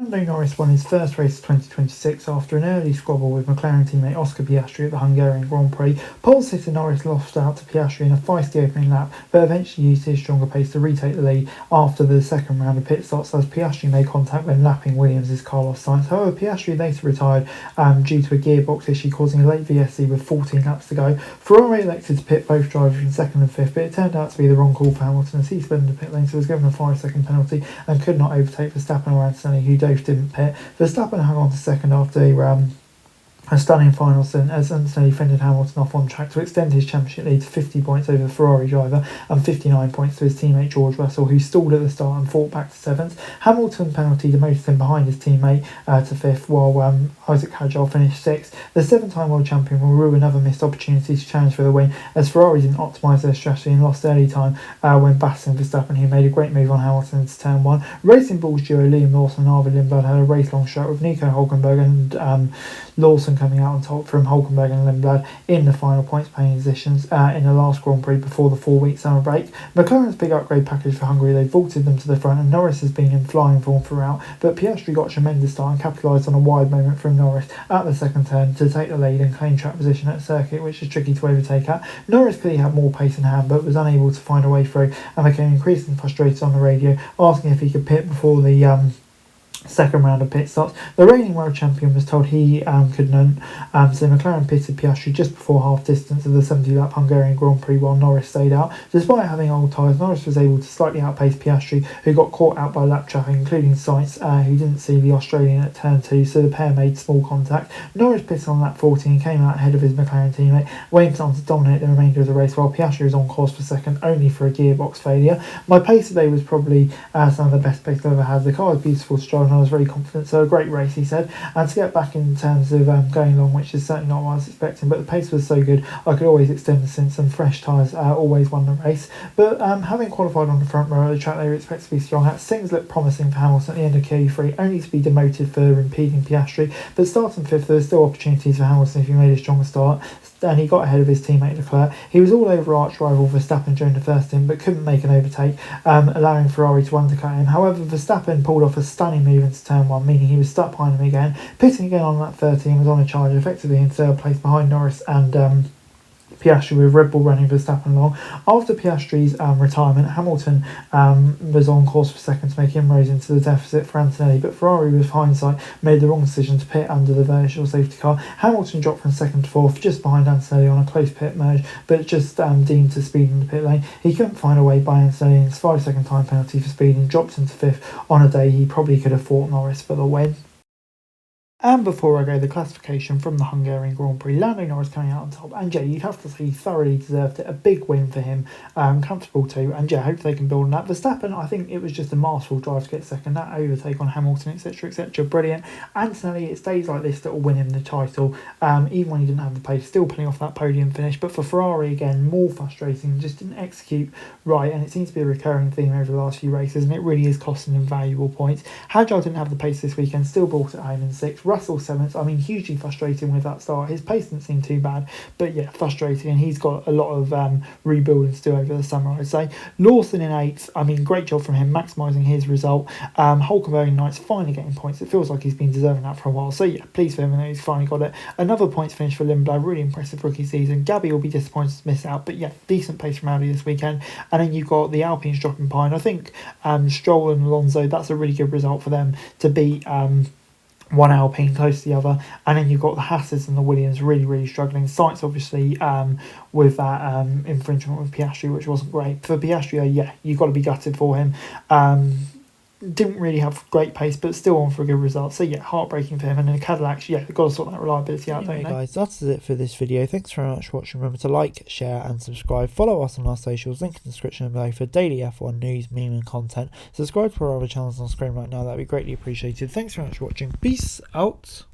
Lando Norris won his first race of 2026 after an early squabble with McLaren teammate Oscar Piastri at the Hungarian Grand Prix. Pole sitter Norris lost out to Piastri in a feisty opening lap, but eventually used his stronger pace to retake the lead after the second round of pit stops as Piastri made contact when lapping Williams' Carlos Sainz. However, Piastri later retired due to a gearbox issue causing a late VSC with 14 laps to go. Ferrari elected to pit both drivers in second and fifth, but it turned out to be the wrong call for Hamilton as he sped into pit lane, so was given a 5-second penalty and could not overtake Verstappen or Antonelli, who didn't pit. Verstappen hung on to second after a stunning final stint as Antonelli fended Hamilton off on track to extend his championship lead to 50 points over the Ferrari driver and 59 points to his teammate George Russell, who stalled at the start and fought back to seventh. Hamilton penalty demoted him behind his teammate to fifth, while Isaac Hadjar finished sixth. The seven-time world champion will rue another missed opportunity to challenge for the win as Ferrari didn't optimise their strategy and lost early time when battling Verstappen, who made a great move on Hamilton into turn one. Racing Bulls duo Liam Lawson and Arvid Lindblad had a race-long shot with Nico Hulkenberg and Lawson coming out on top from Hulkenberg and Lindblad in the final points-paying positions in the last Grand Prix before the 4-week summer break. McLaren's big upgrade package for Hungary, they vaulted them to the front, and Norris has been in flying form throughout, but Piastri got a tremendous start and capitalised on a wide moment from Norris at the second turn to take the lead and claim track position at a circuit which is tricky to overtake at. Norris clearly had more pace in hand but was unable to find a way through and became increasingly frustrated on the radio, asking if he could pit before the second round of pit stops. The reigning world champion was told he couldn't, so McLaren pitted Piastri just before half distance of the 70-lap Hungarian Grand Prix while Norris stayed out. Despite having old tyres, Norris was able to slightly outpace Piastri, who got caught out by lap traffic, including Sainz, who didn't see the Australian at turn 2, so the pair made small contact. Norris pitted on lap 14 and came out ahead of his McLaren teammate, went on to dominate the remainder of the race while Piastri was on course for second, only for a gearbox failure. My pace today was probably some of the best pace I've ever had. The car was beautiful to drive and I was very confident, so a great race, he said, and to get back in terms of going long, which is certainly not what I was expecting, but the pace was so good I could always extend the stints and fresh tyres always won the race. But having qualified on the front row of the track they were expected to be strong at, things looked promising for Hamilton at the end of Q3, only to be demoted for impeding Piastri, but starting fifth there were still opportunities for Hamilton if he made a stronger start, and he got ahead of his teammate Leclerc. He was all over arch rival Verstappen during the first stint but couldn't make an overtake, allowing Ferrari to undercut him. However, Verstappen pulled off a stunning move into turn one, meaning he was stuck behind him again, pitting again on lap 13, was on a charge, effectively in third place behind Norris and Piastri, with Red Bull running Verstappen along. After Piastri's retirement, Hamilton was on course for second to make inroads into the deficit for Antonelli, but Ferrari, with hindsight, made the wrong decision to pit under the virtual safety car. Hamilton dropped from second to fourth, just behind Antonelli on a close pit merge, but just deemed to speed in the pit lane. He couldn't find a way by Antonelli, and his 5-second time penalty for speeding dropped into fifth on a day he probably could have fought Norris for the win. And before I go, the classification from the Hungarian Grand Prix, Lando Norris coming out on top, and yeah, you'd have to say he thoroughly deserved it. A big win for him, comfortable too, and yeah, hopefully they can build on that. Verstappen, I think it was just a masterful drive to get second, that overtake on Hamilton, etc, brilliant. Antonelli, it stays like this that will win him the title, even when he didn't have the pace, still pulling off that podium finish. But for Ferrari, again, more frustrating, just didn't execute right, and it seems to be a recurring theme over the last few races, and it really is costing him valuable points. Hadjar didn't have the pace this weekend, still brought it home in sixth. Russell seventh, I mean, hugely frustrating with that start. His pace didn't seem too bad, but yeah, frustrating, and he's got a lot of rebuilding to do over the summer, I'd say. Lawson in eighth, I mean, great job from him, maximising his result. Hulkenberg in ninth, finally getting points. It feels like he's been deserving that for a while, so yeah, pleased for him and he's finally got it. Another points finish for Lindblad, really impressive rookie season. Gabby will be disappointed to miss out, but yeah, decent pace from Audi this weekend. And then you've got the Alpines dropping behind. I think Stroll and Alonso, that's a really good result for them to beat one Alpine close to the other, and then you've got the Hasses and the Williams really struggling. Sainz obviously with that infringement with Piastri, which wasn't great for Piastri. Yeah, you've got to be gutted for him. Didn't really have great pace, but still on for a good result. So yeah, heartbreaking for him. And then the Cadillacs, yeah, they've got to sort that reliability out, don't they? Guys, that's it for this video. Thanks very much for watching. Remember to like, share and subscribe. Follow us on our socials, link in the description below for daily F1 news, meme and content. Subscribe to our other channels on screen right now, that'd be greatly appreciated. Thanks very much for watching. Peace out.